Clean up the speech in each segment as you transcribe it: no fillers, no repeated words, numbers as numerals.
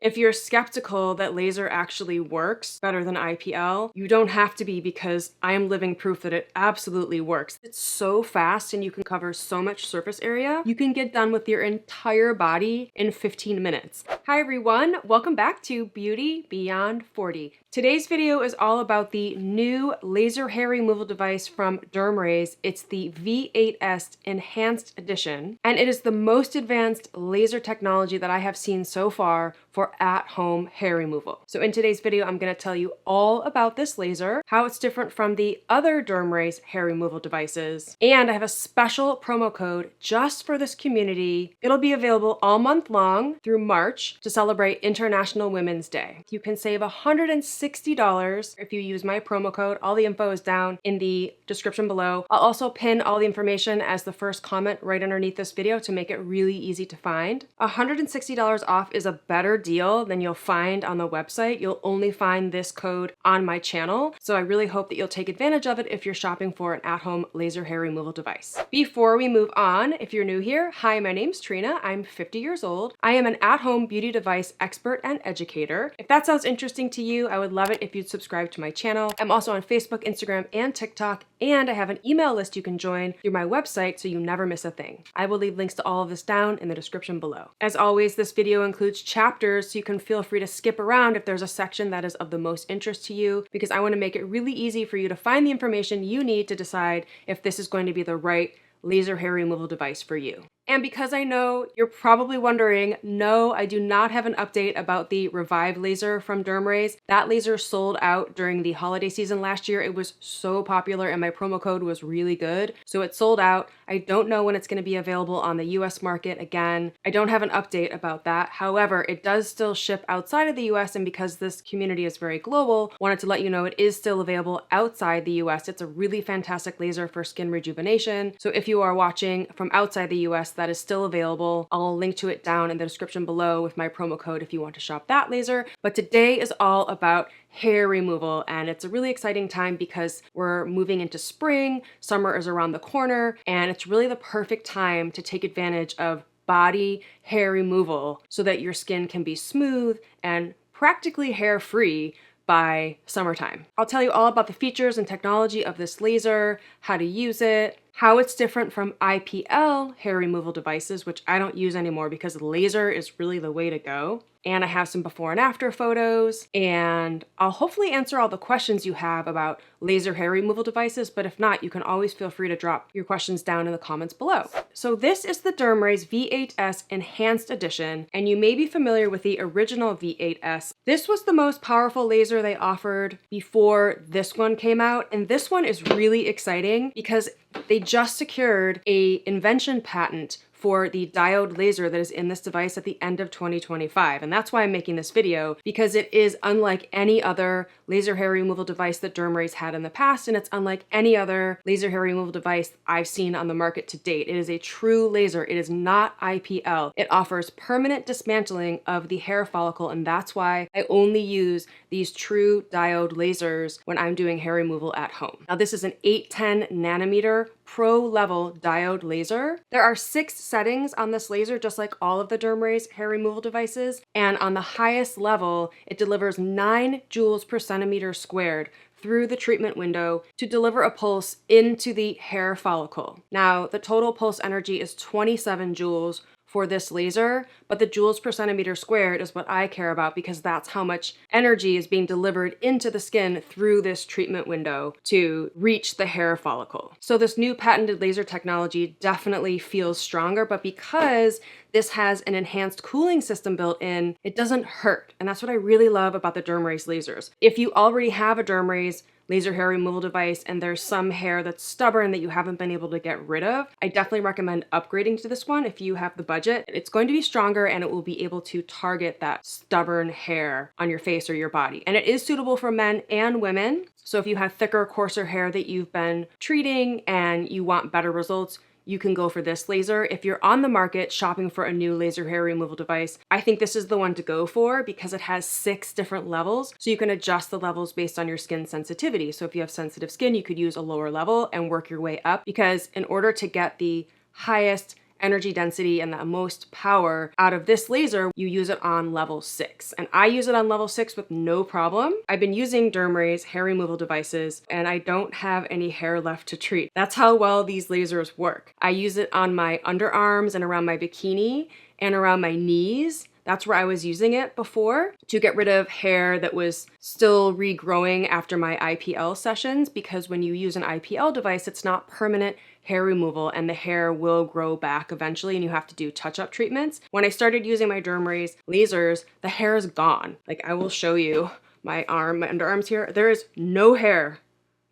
If you're skeptical that laser actually works better than IPL, you don't have to be, because I am living proof that it absolutely works. It's so fast and you can cover so much surface area. You can get done with your entire body in 15 minutes. Hi everyone, welcome back to Beauty Beyond 40. Today's video is all about the new laser hair removal device from DermRays. It's the V8S Enhanced Edition, and it is the most advanced laser technology that I have seen so far for at-home hair removal. So in today's video, I'm going to tell you all about this laser, how it's different from the other DermRays hair removal devices, and I have a special promo code just for this community. It'll be available all month long through March to celebrate International Women's Day. You can save $160 if you use my promo code. All the info is down in the description below. I'll also pin all the information as the first comment right underneath this video to make it really easy to find. $160 off is a better deal than you'll find on the website. You'll only find this code on my channel, so I really hope that you'll take advantage of it if you're shopping for an at-home laser hair removal device. Before we move on, if you're new here, hi, my name's Trina. I'm 50 years old. I am an at-home beauty device expert and educator. If that sounds interesting to you, I would love it if you'd subscribe to my channel. I'm also on Facebook, Instagram, and TikTok, and I have an email list you can join through my website so you never miss a thing. I will leave links to all of this down in the description below. As always, this video includes chapters, so you can feel free to skip around if there's a section that is of the most interest to you, because I want to make it really easy for you to find the information you need to decide if this is going to be the right laser hair removal device for you. And because I know you're probably wondering, no, I do not have an update about the Revive laser from DermRays. That laser sold out during the holiday season last year. It was so popular and my promo code was really good. So it sold out. I don't know when it's going to be available on the US market again. I don't have an update about that. However, it does still ship outside of the US, and because this community is very global, wanted to let you know it is still available outside the US. It's a really fantastic laser for skin rejuvenation. So if you are watching from outside the US, that is still available. I'll link to it down in the description below with my promo code if you want to shop that laser. But today is all about hair removal, and it's a really exciting time because we're moving into spring, summer is around the corner, and it's really the perfect time to take advantage of body hair removal so that your skin can be smooth and practically hair-free by summertime. I'll tell you all about the features and technology of this laser, how to use it, how it's different from IPL hair removal devices, which I don't use anymore because laser is really the way to go. And I have some before and after photos, and I'll hopefully answer all the questions you have about laser hair removal devices, but if not, you can always feel free to drop your questions down in the comments below. So this is the DermRays V8S Enhanced Edition, and you may be familiar with the original V8S. This was the most powerful laser they offered before this one came out, and this one is really exciting because they just secured an invention patent for the diode laser that is in this device at the end of 2025. And that's why I'm making this video, because it is unlike any other laser hair removal device that DermRays had in the past, and it's unlike any other laser hair removal device I've seen on the market to date. It is a true laser. It is not IPL. It offers permanent dismantling of the hair follicle, and that's why I only use these true diode lasers when I'm doing hair removal at home. Now this is an 810 nanometer pro level diode laser. There are 6 settings on this laser, just like all of the DermRays hair removal devices. And on the highest level, it delivers 9 joules per centimeter squared through the treatment window to deliver a pulse into the hair follicle. Now, the total pulse energy is 27 joules for this laser, but the joules per centimeter squared is what I care about because that's how much energy is being delivered into the skin through this treatment window to reach the hair follicle. So this new patented laser technology definitely feels stronger, but because this has an enhanced cooling system built in, it doesn't hurt. And that's what I really love about the DermRays lasers. If you already have a DermRays laser hair removal device and there's some hair that's stubborn that you haven't been able to get rid of, I definitely recommend upgrading to this one if you have the budget. It's going to be stronger and it will be able to target that stubborn hair on your face or your body. And it is suitable for men and women. So if you have thicker, coarser hair that you've been treating and you want better results, you can go for this laser. If you're on the market shopping for a new laser hair removal device, I think this is the one to go for because it has 6 different levels. So you can adjust the levels based on your skin sensitivity. So if you have sensitive skin, you could use a lower level and work your way up, because in order to get the highest energy density and the most power out of this laser, you use it on level 6. And I use it on level 6 with no problem. I've been using DermRays hair removal devices and I don't have any hair left to treat. That's how well these lasers work. I use it on my underarms and around my bikini and around my knees. That's where I was using it before to get rid of hair that was still regrowing after my IPL sessions, because when you use an IPL device, it's not permanent hair removal and the hair will grow back eventually and you have to do touch-up treatments. When I started using my DermRays lasers, the hair is gone. Like, I will show you my underarms here. There is no hair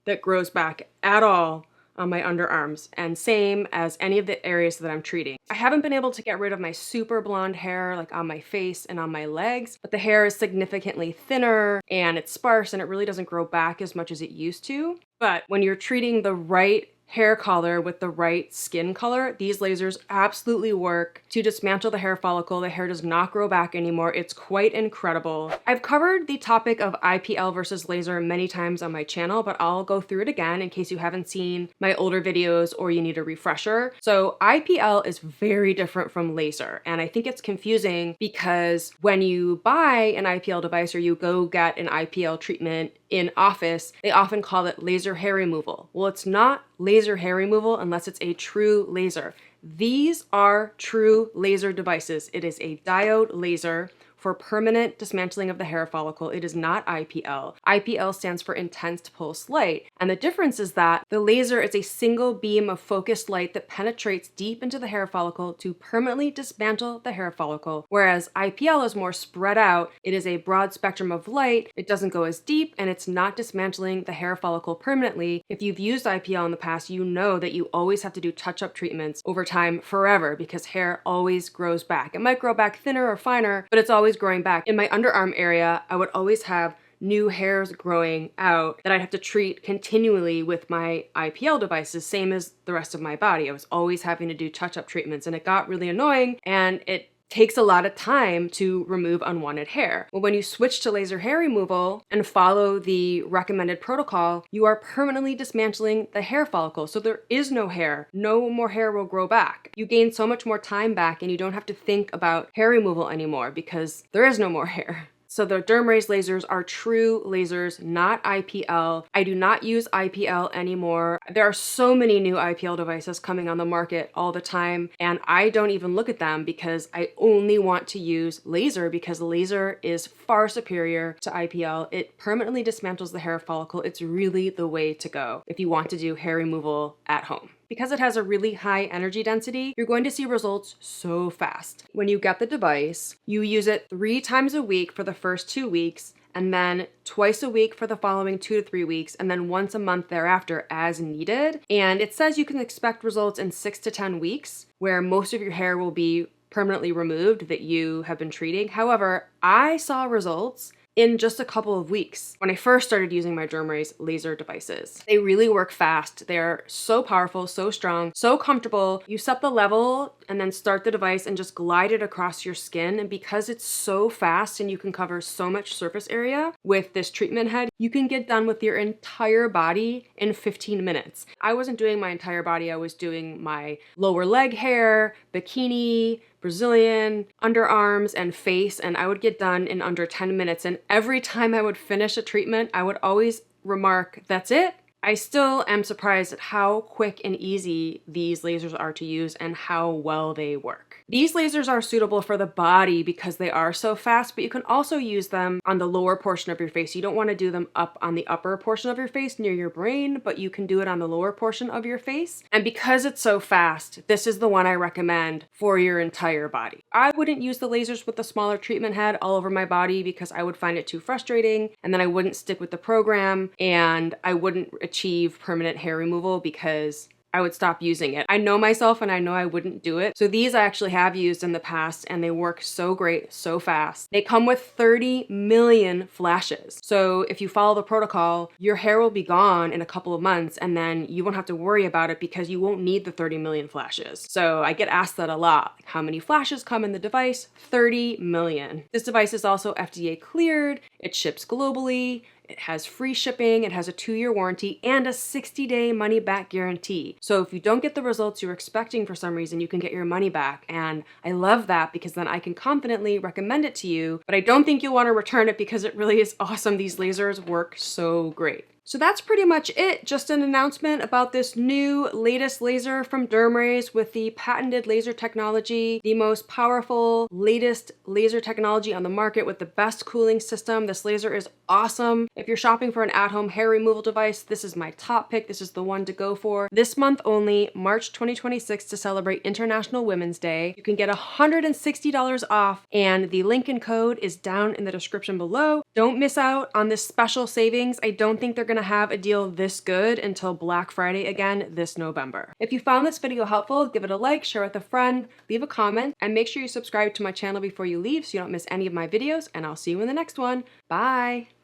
that grows back at all on my underarms, and same as any of the areas that I'm treating. I haven't been able to get rid of my super blonde hair like on my face and on my legs, but the hair is significantly thinner and it's sparse and it really doesn't grow back as much as it used to. But when you're treating the right hair color with the right skin color, these lasers absolutely work to dismantle the hair follicle. The hair does not grow back anymore. It's quite incredible. I've covered the topic of IPL versus laser many times on my channel, but I'll go through it again in case you haven't seen my older videos or you need a refresher. So IPL is very different from laser, and I think it's confusing because when you buy an IPL device or you go get an IPL treatment in office, they often call it laser hair removal. Well, it's not laser hair removal unless it's a true laser. These are true laser devices. It is a diode laser for permanent dismantling of the hair follicle. It is not IPL. IPL stands for intense pulse light. And the difference is that the laser is a single beam of focused light that penetrates deep into the hair follicle to permanently dismantle the hair follicle. Whereas IPL is more spread out. It is a broad spectrum of light. It doesn't go as deep and it's not dismantling the hair follicle permanently. If you've used IPL in the past, you know that you always have to do touch-up treatments over time forever because hair always grows back. It might grow back thinner or finer, but it's always growing back. In my underarm area, I would always have new hairs growing out that I'd have to treat continually with my IPL devices, same as the rest of my body. I was always having to do touch-up treatments and it got really annoying and it takes a lot of time to remove unwanted hair. Well, when you switch to laser hair removal and follow the recommended protocol, you are permanently dismantling the hair follicle. So there is no hair. No more hair will grow back. You gain so much more time back and you don't have to think about hair removal anymore because there is no more hair. So the DermRays lasers are true lasers, not IPL. I do not use IPL anymore. There are so many new IPL devices coming on the market all the time, and I don't even look at them because I only want to use laser because laser is far superior to IPL. It permanently dismantles the hair follicle. It's really the way to go if you want to do hair removal at home. Because it has a really high energy density, you're going to see results so fast. When you get the device, you use it 3 times a week for the first 2 weeks, and then twice a week for the following 2 to 3 weeks, and then once a month thereafter as needed. And it says you can expect results in 6 to 10 weeks, where most of your hair will be permanently removed that you have been treating. However, I saw results in just a couple of weeks when I first started using my DermRays laser devices. They really work fast. They're so powerful, so strong, so comfortable. You set the level and then start the device and just glide it across your skin. And because it's so fast and you can cover so much surface area with this treatment head, you can get done with your entire body in 15 minutes. I wasn't doing my entire body. I was doing my lower leg hair, bikini, Brazilian, underarms, and face, and I would get done in under 10 minutes. And every time I would finish a treatment, I would always remark, "That's it?" I still am surprised at how quick and easy these lasers are to use and how well they work. These lasers are suitable for the body because they are so fast, but you can also use them on the lower portion of your face. You don't want to do them up on the upper portion of your face near your brain, but you can do it on the lower portion of your face. And because it's so fast, this is the one I recommend for your entire body. I wouldn't use the lasers with the smaller treatment head all over my body because I would find it too frustrating, and then I wouldn't stick with the program, and I wouldn't achieve permanent hair removal because I would stop using it. I know myself and I know I wouldn't do it. So these I actually have used in the past and they work so great, so fast. They come with 30 million flashes. So if you follow the protocol, your hair will be gone in a couple of months and then you won't have to worry about it because you won't need the 30 million flashes. So I get asked that a lot. How many flashes come in the device? 30 million. This device is also FDA cleared. It ships globally. It has free shipping, it has a 2-year warranty, and a 60-day money-back guarantee. So if you don't get the results you're expecting for some reason, you can get your money back. And I love that because then I can confidently recommend it to you, but I don't think you'll want to return it because it really is awesome. These lasers work so great. So that's pretty much it. Just an announcement about this new latest laser from DermRays with the patented laser technology, the most powerful, latest laser technology on the market with the best cooling system. This laser is awesome. If you're shopping for an at-home hair removal device, this is my top pick. This is the one to go for. This month only, March 2026, to celebrate International Women's Day, you can get $160 off, and the link and code is down in the description below. Don't miss out on this special savings. I don't think they're gonna have a deal this good until Black Friday again this November. If you found this video helpful, give it a like, share with a friend, leave a comment, and make sure you subscribe to my channel before you leave so you don't miss any of my videos, and I'll see you in the next one. Bye!